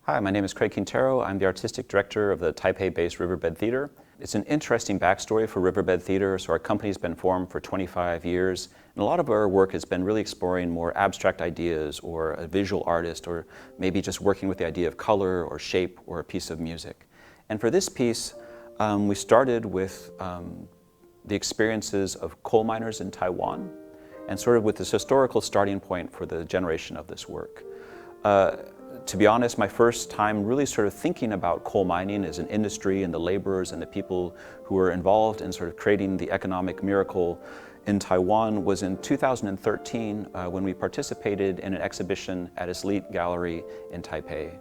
Hi, my name is Quintero. I'm the artistic director of the Taipei-based Riverbed Theater. It's an interesting backstory for Riverbed Theater. So our company's been formed for 25 years, and a lot of our work has been really exploring more abstract ideas or a visual artist, or maybe just working with the idea of color or shape or a piece of music. And for this piece, we started with the experiences of coal miners in Taiwan, and sort of with this historical starting point for the generation of this work. To be honest, my first time really sort of thinking about coal mining as an industry and the laborers and the people who were involved in sort of creating the economic miracle in Taiwan was in 2013 when we participated in an exhibition at Elite Gallery in Taipei.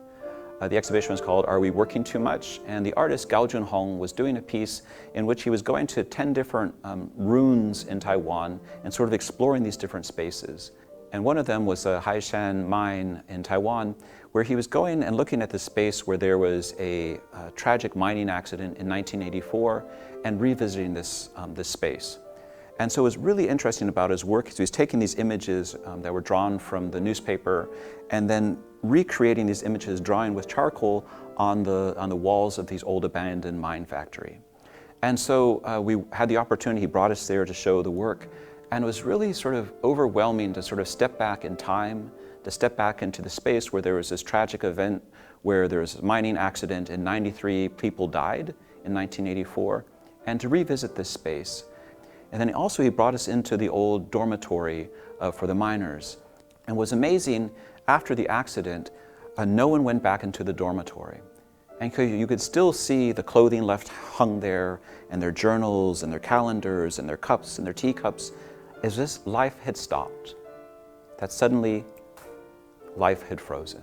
The exhibition was called Are We Working Too Much? And the artist Jun-honn was doing a piece in which he was going to 10 different ruins in Taiwan and sort of exploring these different spaces. And one of them was a Haishan mine in Taiwan, where he was going and looking at the space where there was a tragic mining accident in 1984 and revisiting this space. And so what was really interesting about his work is he was taking these images that were drawn from the newspaper and then recreating these images, drawing with charcoal on the walls of these old abandoned mine factory. And so we had the opportunity, he brought us there to show the work. And it was really sort of overwhelming to sort of step back in time, to step back into the space where there was this tragic event where there was a mining accident and 93 people died in 1984, and to revisit this space. And then also he brought us into the old dormitory for the miners. And it was amazing, after the accident, no one went back into the dormitory. And you could still see the clothing left hung there, and their journals, and their calendars, and their cups, and their teacups, as if life had stopped, that suddenly life had frozen.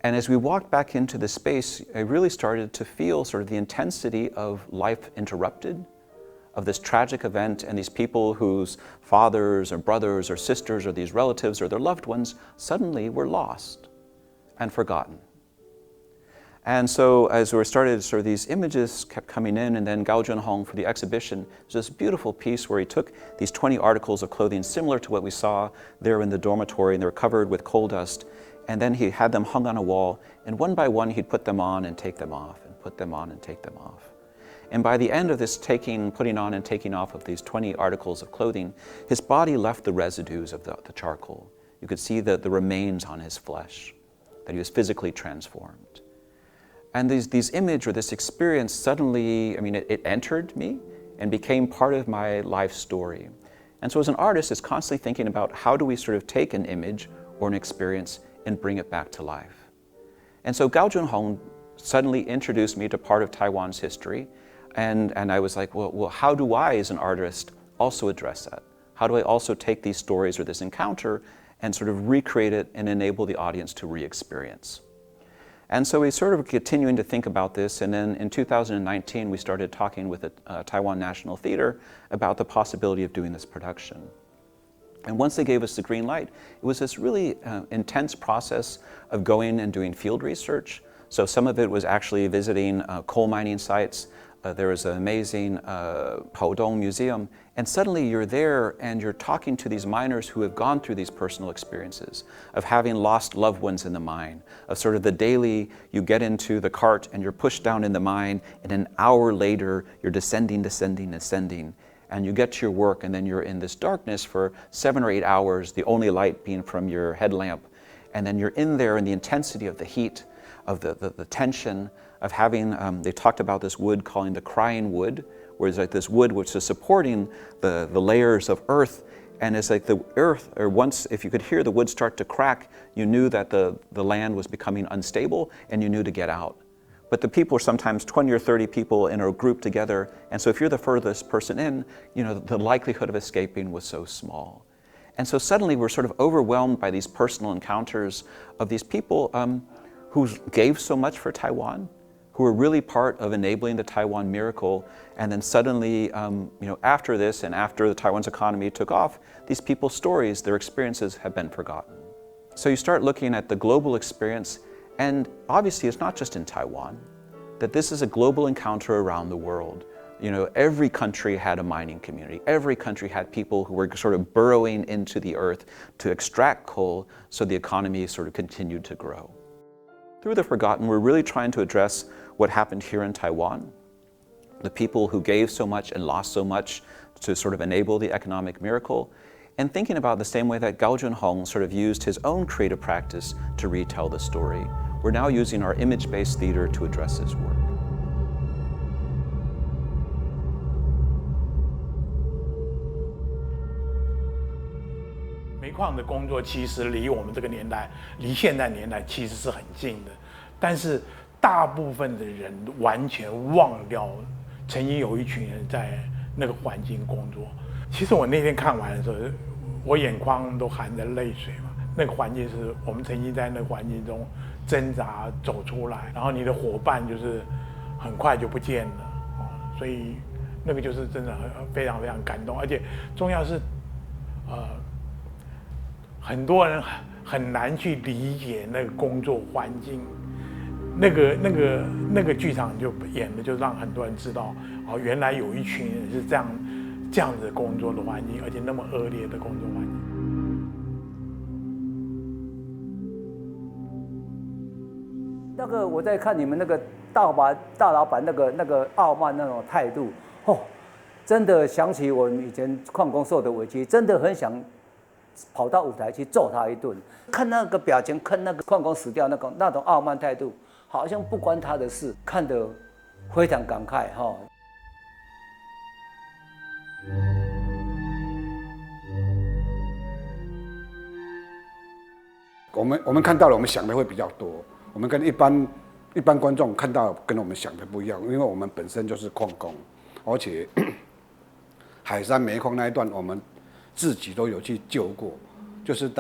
And as we walked back into the space, I really started to feel sort of the intensity of life interrupted, of this tragic event, and these people whose fathers or brothers or sisters or these relatives or their loved ones suddenly were lost and forgotten. And so as we started, sort of these images kept coming in, and then Jun-honn for the exhibition, was this beautiful piece where he took these 20 articles of clothing similar to what we saw there in the dormitory, and they were covered with coal dust, and then he had them hung on a wall, and one by one he'd put them on and take them off, and put them on and take them off. And by the end of this putting on and taking off of these 20 articles of clothing, his body left the residues of the charcoal. You could see the remains on his flesh, that he was physically transformed. And this image or this experience suddenly, I mean, it entered me and became part of my life story. And so as an artist, it's constantly thinking about how do we sort of take an image or an experience and bring it back to life. And so Jun-honn suddenly introduced me to part of Taiwan's history. And I was like, well, how do I, as an artist, also address that? How do I also take these stories or this encounter and sort of recreate it and enable the audience to re-experience? And so we sort of continuing to think about this, and then in 2019 we started talking with the Taiwan National Theater about the possibility of doing this production. And once they gave us the green light, it was this really intense process of going and doing field research. So some of it was actually visiting coal mining sites. There was an amazing Podong museum, and suddenly you're there and you're talking to these miners who have gone through these personal experiences of having lost loved ones in the mine, of sort of the daily, you get into the cart and you're pushed down in the mine, and an hour later you're descending, and you get to your work, and then you're in this darkness for 7 or 8 hours, the only light being from your headlamp, and then you're in there in the intensity of the heat, of the tension, of having, they talked about this wood calling the crying wood, where it's like this wood which is supporting the layers of earth, and it's like the earth, or once, if you could hear the wood start to crack, you knew that the land was becoming unstable, and you knew to get out. But the people are sometimes 20 or 30 people in a group together, and so if you're the furthest person in, you know, the likelihood of escaping was so small. And so suddenly we're sort of overwhelmed by these personal encounters of these people who gave so much for Taiwan, who were really part of enabling the Taiwan miracle. And then suddenly, after this and after Taiwan's economy took off, these people's stories, their experiences have been forgotten. So you start looking at the global experience, and obviously it's not just in Taiwan, that this is a global encounter around the world. Every country had a mining community. Every country had people who were sort of burrowing into the earth to extract coal so the economy sort of continued to grow. Through The Forgotten, we're really trying to address what happened here in Taiwan, the people who gave so much and lost so much to sort of enable the economic miracle, and thinking about the same way that Jun-honn sort of used his own creative practice to retell the story. We're now using our image-based theater to address his work. 煤矿的工作其实离我们这个年代，离现代年代其实是很近的，但是大部分的人完全忘掉曾经有一群人在那个环境工作。其实我那天看完的时候，我眼眶都含着泪水嘛。那个环境是我们曾经在那个环境中挣扎走出来，然后你的伙伴就是很快就不见了啊，所以那个就是真的非常非常感动，而且重要是很多人很难去理解那个工作环境，那个剧场就演的，就让很多人知道哦，原来有一群人是这样子工作的环境，而且那么恶劣的工作环境。那个我在看你们那个大老板那个傲慢那种态度，真的想起我们以前矿工受的委屈，真的很想跑到舞台去揍他一顿。看那个表情，看那个矿工死掉那种傲慢态度，好像不关他的事，看得非常感慨哈。我们看到了，我们想的会比较多。我们跟一般观众看到跟我们想的不一样，因为我们本身就是矿工，而且海山煤矿那一段我们自己都有去救过，就是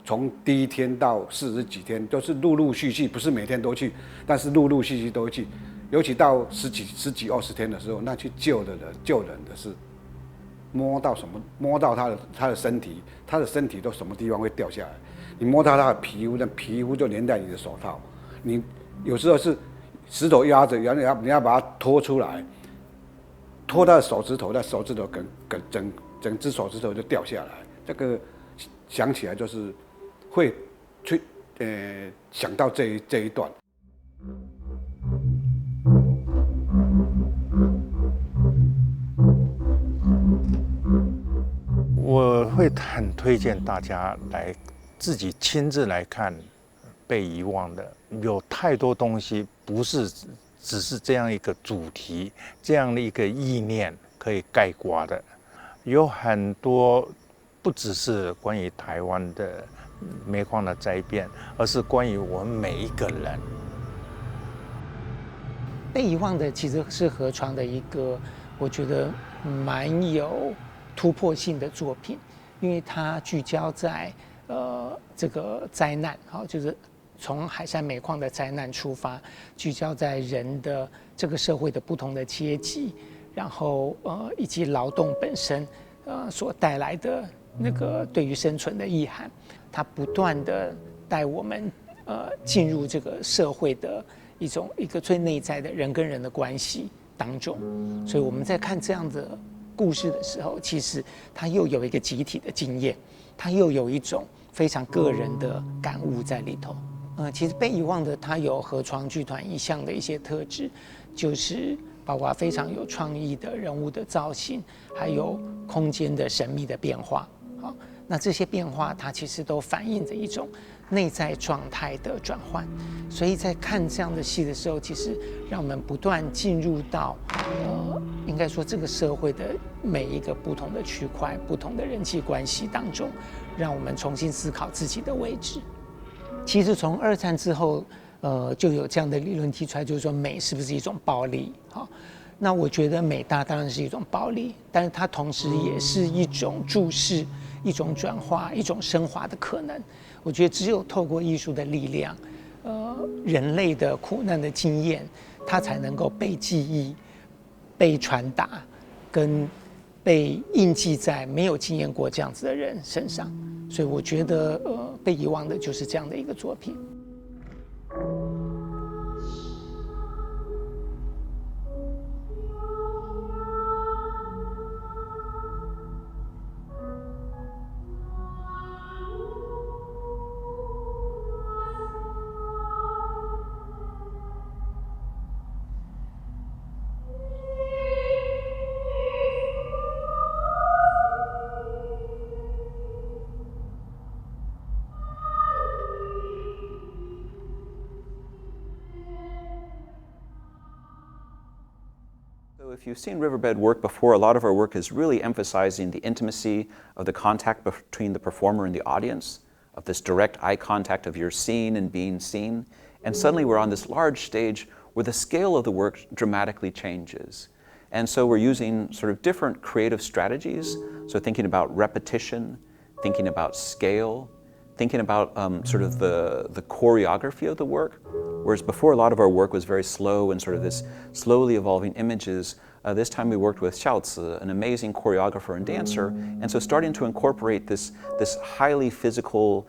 从第一天到40几天，都是陆陆续续，不是每天都去，但是陆陆续续都去。尤其到十几20天的时候，那去救人的是摸到他的身体，他的身体都什么地方会掉下来，你摸到他的皮肤，那皮肤就连在你的手套。你有时候是石头压着，你要把它拖出来，拖他的手指头，那手指头整只手指头就掉下来。这个想起来就是会去想到这一段。我会很推荐大家来自己亲自来看《被遗忘的》，有太多东西不是只是这样一个主题，这样的一个意念可以概括的，有很多不只是关于台湾的煤矿的灾变，而是关于我们每一个人。被遗忘的其实是河床的一个，我觉得蛮有突破性的作品，因为它聚焦在这个灾难，就是从海山煤矿的灾难出发，聚焦在人的这个社会的不同的阶级，然后以及劳动本身所带来的那个对于生存的意涵，它不断的带我们进入这个社会的一个最内在的人跟人的关系当中，所以我们在看这样的故事的时候，其实它又有一个集体的经验，它又有一种非常个人的感悟在里头。其实被遗忘的，它有河床剧团一向的一些特质，就是包括非常有创意的人物的造型，还有空间的神秘的变化。好，那这些变化，它其实都反映着一种内在状态的转换。所以在看这样的戏的时候，其实让我们不断进入到应该说这个社会的每一个不同的区块、不同的人际关系当中，让我们重新思考自己的位置。其实从2战之后，就有这样的理论提出来，就是说美是不是一种暴力？好，那我觉得美大当然是一种暴力，但是它同时也是一种注视，一种转化、一种升华的可能。我觉得只有透过艺术的力量，人类的苦难的经验，它才能够被记忆、被传达，跟被印记在没有经验过这样子的人身上。所以我觉得，被遗忘的就是这样的一个作品。So if you've seen Riverbed work before, a lot of our work is really emphasizing the intimacy of the contact between the performer and the audience, of this direct eye contact of you're seen and being seen. And suddenly we're on this large stage where the scale of the work dramatically changes. And so we're using sort of different creative strategies. So thinking about repetition, thinking about scale, thinking about sort of the choreography of the work. Whereas before, a lot of our work was very slow and sort of this slowly evolving images. This time we worked with Xiaozi, an amazing choreographer and dancer, and so starting to incorporate this highly physical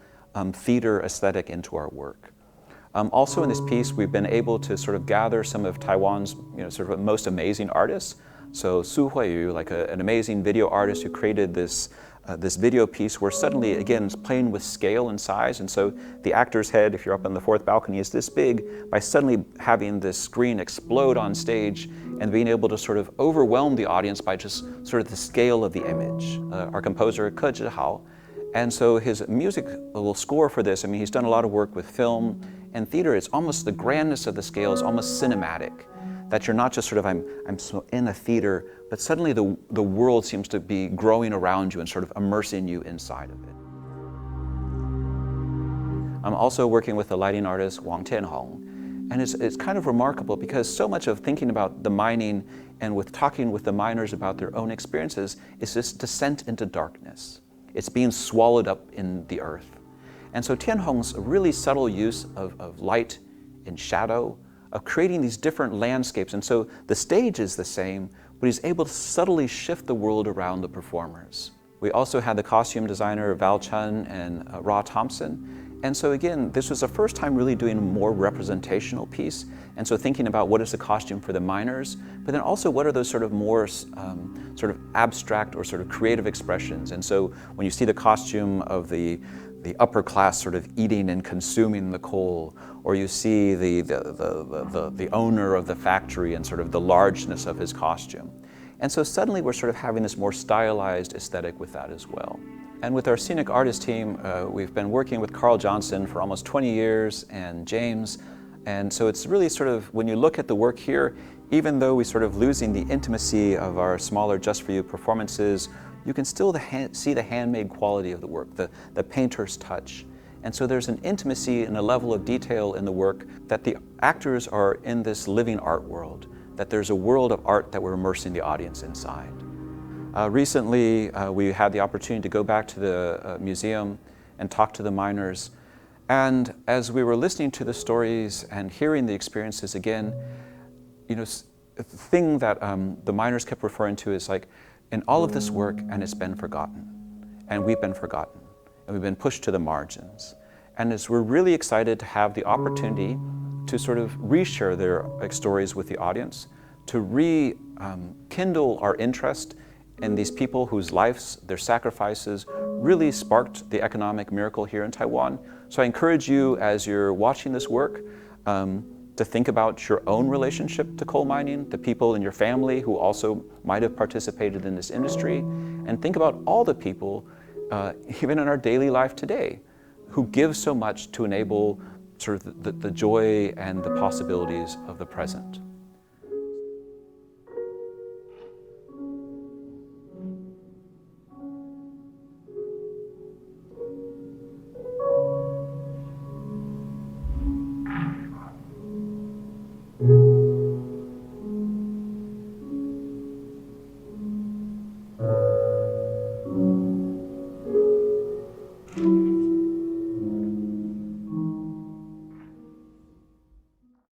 theater aesthetic into our work. Also in this piece, we've been able to sort of gather some of Taiwan's sort of most amazing artists. So Su Huiyu, like an amazing video artist who created this video piece where suddenly, again, it's playing with scale and size. And so the actor's head, if you're up on the fourth balcony, is this big by suddenly having this screen explode on stage and being able to sort of overwhelm the audience by just sort of the scale of the image. Our composer, Ke Zhihao. And so his musical score for this, I mean, he's done a lot of work with film and theater. It's almost the grandness of the scale is almost cinematic. That you're not just sort of, I'm so in a theater, but suddenly the world seems to be growing around you and sort of immersing you inside of it. I'm also working with the lighting artist Wang Tianhong. And it's kind of remarkable because so much of thinking about the mining and with talking with the miners about their own experiences is this descent into darkness. It's being swallowed up in the earth. And so Tianhong's really subtle use of light and shadow, of creating these different landscapes. And so the stage is the same, but he's able to subtly shift the world around the performers. We also had the costume designer Val Chen and Ra Thompson. And so again, this was the first time really doing a more representational piece. And so thinking about what is the costume for the miners, but then also what are those sort of more sort of abstract or sort of creative expressions. And so when you see the costume of the upper class sort of eating and consuming the coal, or you see the owner of the factory and sort of the largeness of his costume. And so suddenly we're sort of having this more stylized aesthetic with that as well. And with our scenic artist team, we've been working with Carl Johnson for almost 20 years and James. And so it's really sort of, when you look at the work here, even though we're sort of losing the intimacy of our smaller Just For You performances, you can still see the handmade quality of the work, the painter's touch. And so there's an intimacy and a level of detail in the work that the actors are in this living art world, that there's a world of art that we're immersing the audience inside. Recently, we had the opportunity to go back to the museum and talk to the miners. And as we were listening to the stories and hearing the experiences again, the thing that the miners kept referring to is like, in all of this work, and it's been forgotten. And we've been forgotten. And we've been pushed to the margins. And as we're really excited to have the opportunity to sort of reshare their stories with the audience, to rekindle our interest in these people whose lives, their sacrifices, really sparked the economic miracle here in Taiwan. So I encourage you, as you're watching this work, to think about your own relationship to coal mining, the people in your family who also might have participated in this industry, and think about all the people, even in our daily life today, who give so much to enable sort of the joy and the possibilities of the present.